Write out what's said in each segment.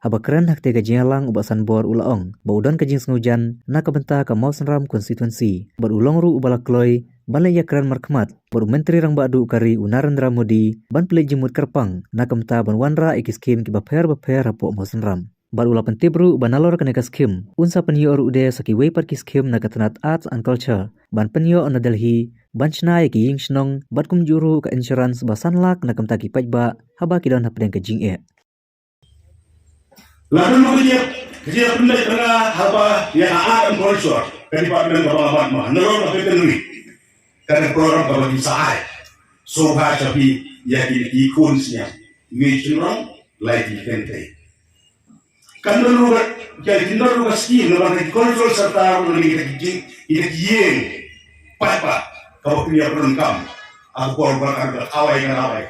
haba keren hak tega jingalang ubasan bor ulaong, baudan ke jing sengujan, nak kebenta ke mau senram konstituensi, berulong ru ubala kloy, ban ya keren markmat, baru menteri rang badu kari Narendra Modi, ban pelik jimut kerpang, nak kebenta ban wanra ikiskim ki baper rapok mau senram. Bar ula pentibru banalor keneka skim, unsa penyo ude saki waypar ki skim na katanat arts and culture, ban penyo na Delhi, ban chnai ki ying shnong, bat kum juru ka insurance basan lak na kemta ki pajba, haba ki dan hapdeng ke jing e. Lalu kerja benda kena haba yang art and culture ke department kawan mah, nolong apa kenuri, kerana program kawan disahai, soha tapi ya ikun siap, wijurang lagi penting. Kan dulu jadi dulu skim nama cultural serta lagi kita jing apa kalau dia berengkam aku korban awai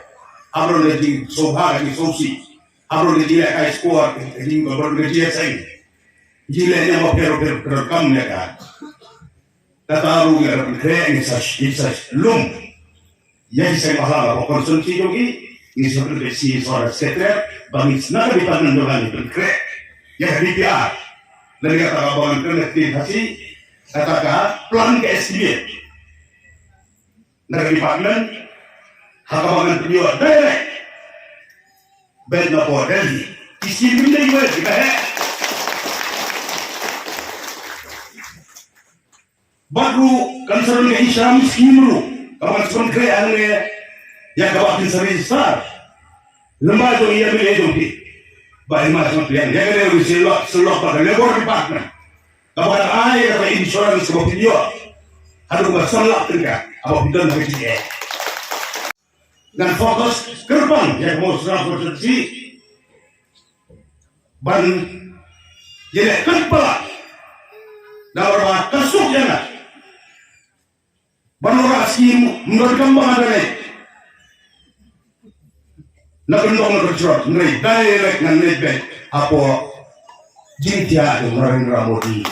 abro lagi soha lagi sosi abro lagi kai squad lagi abro lagi saya jilanya mau berengkam ya kan kataru ya keren isa lum yang saya paham konsumsi jogi ini seperti suara sekretariat bagi nak dipanggil dengan keren ya DPR dari kata kawan konektivasi katakan plan ke SDB dari department hakabangan penjual direct bed na po Delhi isi benda juga kita baru concern ke Islam skimru kawan skon krean yang kawan sering besar lembaga yang milih baik macam pilihan yang ada di seluruh pada labor department kepada air atau insurance sebuah video harus bersalah dengan apa bidang kerja dan fokus gerbang yang mau transportasi ban jadi kepala dan orang kasut jangan ban orang skim berkembang ada nak bendong nak cerot, ngai direct ngan netbank, apa jintia itu Narendra Modi.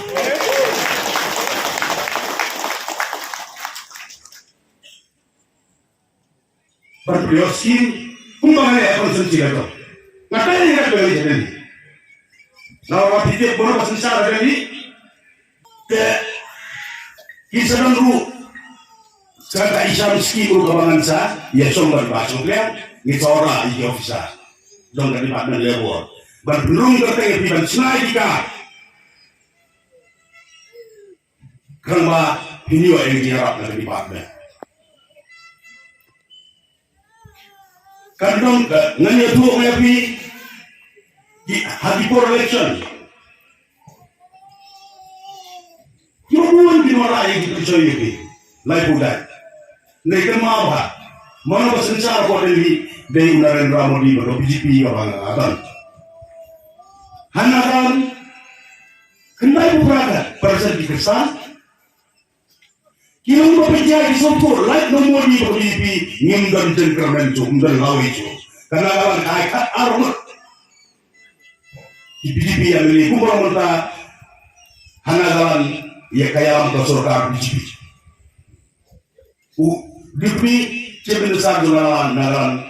Berpriosi, kumpulan konsumsi itu. Ngapain ini kan beli jadi? Kalau kita boleh bersenjata jadi, ke kisah dulu. Sekarang Islam skim berkembangan sah, ya sumber bahasa kalian. Itu orang di officer, jangan dari partner labor. Berbenung tertengah piban senai jika kerana ini yang diharap dari partner. Kadang nganya tuh ngapi di hati for election. Kemudian di mana yang dipercaya ini, lain bukan. Mereka maaf. Mana bersenjata pada dari Narendra Modi atau BJP orang akan. Hanakan kendai berada persen di kesan. Kini berpijak di sopor, like nomor di BJP ngimdan jengkermen cu, ngimdan lawi cu. Karena kawan kaikat armut di BJP yang ini kumpulan merta hanakan ya kayak orang surga BJP. BJP cebin besar naran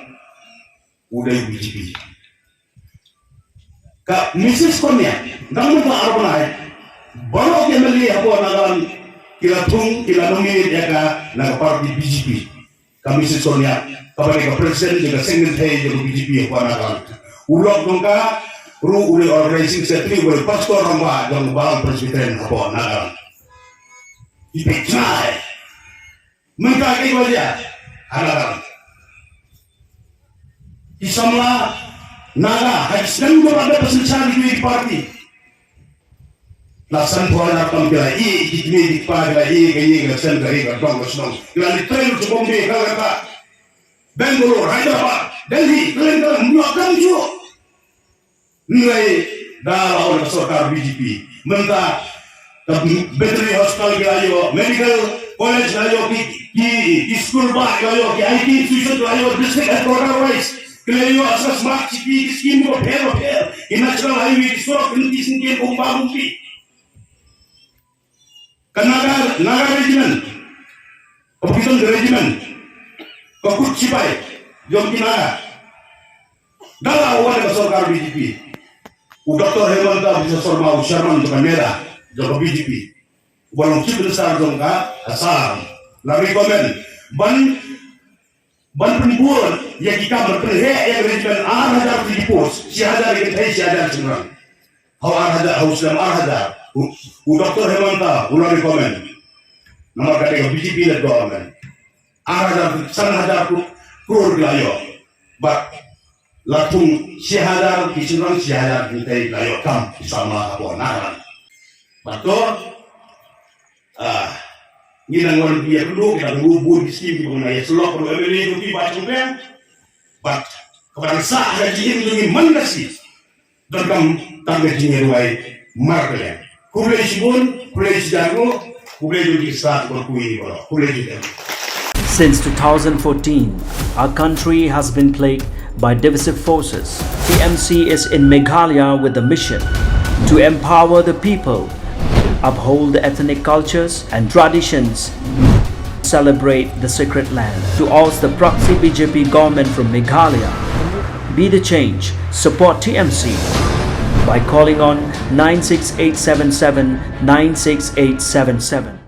udah BJP. Kak Mrs. Konya, namun tak apa naik. Baru kita melihat apa naran kila nungi ya ka naga parti BJP. Kak Mrs. Konya, kepada presiden juga secretary juga BJP apa naran. Ulok dongka ru uli organizing secretary uli pastor ramba yang balang presiden apa naran. Ipicai, mengkaji wajah. Halaran Isamla naga hadis dan ada pesan di parti lasan puana tampila di pada kayak sen dari dong senang yang train cukup di kata Bangalore Hyderabad Delhi kalian melakukan juga nilai dalam orang serta BJP mentah veterinary hospital gayo medical college gayo ki school ba gayo ki IT institution gayo district headquarter wise gayo asas mak ki skim ko phero national highway so condition ke umpi naga regiment official regiment ko kuchipai jom kinaga dala wala ka sarkar BJP Dr. Hemanta Biswa Sarma Sharman to Canada, the BGP. Walang chief minister dong ka asam. La recommend ban penbuan yang kita berpenuh yang regiment ada di pos si ada di kita si ada semua. How ada how Islam ada. Dr. Hemanta ulah recommend. Nama kata BGP dan government. Ada sana ada kur layo. But latung si ada di semua si ada di kita layo kam sama apa naran. Betul. Ginangon dia dulu kita ngubur di sini mengenai selok perlu ini itu baca kan, but kepada sah haji ini mana sih dalam tangga jenis ruai marketnya. Kulai sibun, kulai sijago, kulai juga start berkuih bro, kulai juga. Since 2014, our country has been plagued by divisive forces. TMC is in Meghalaya with the mission to empower the people, uphold the ethnic cultures and traditions, celebrate the sacred land. To oust the proxy BJP government from Meghalaya, be the change, support TMC by calling on 96877 96877.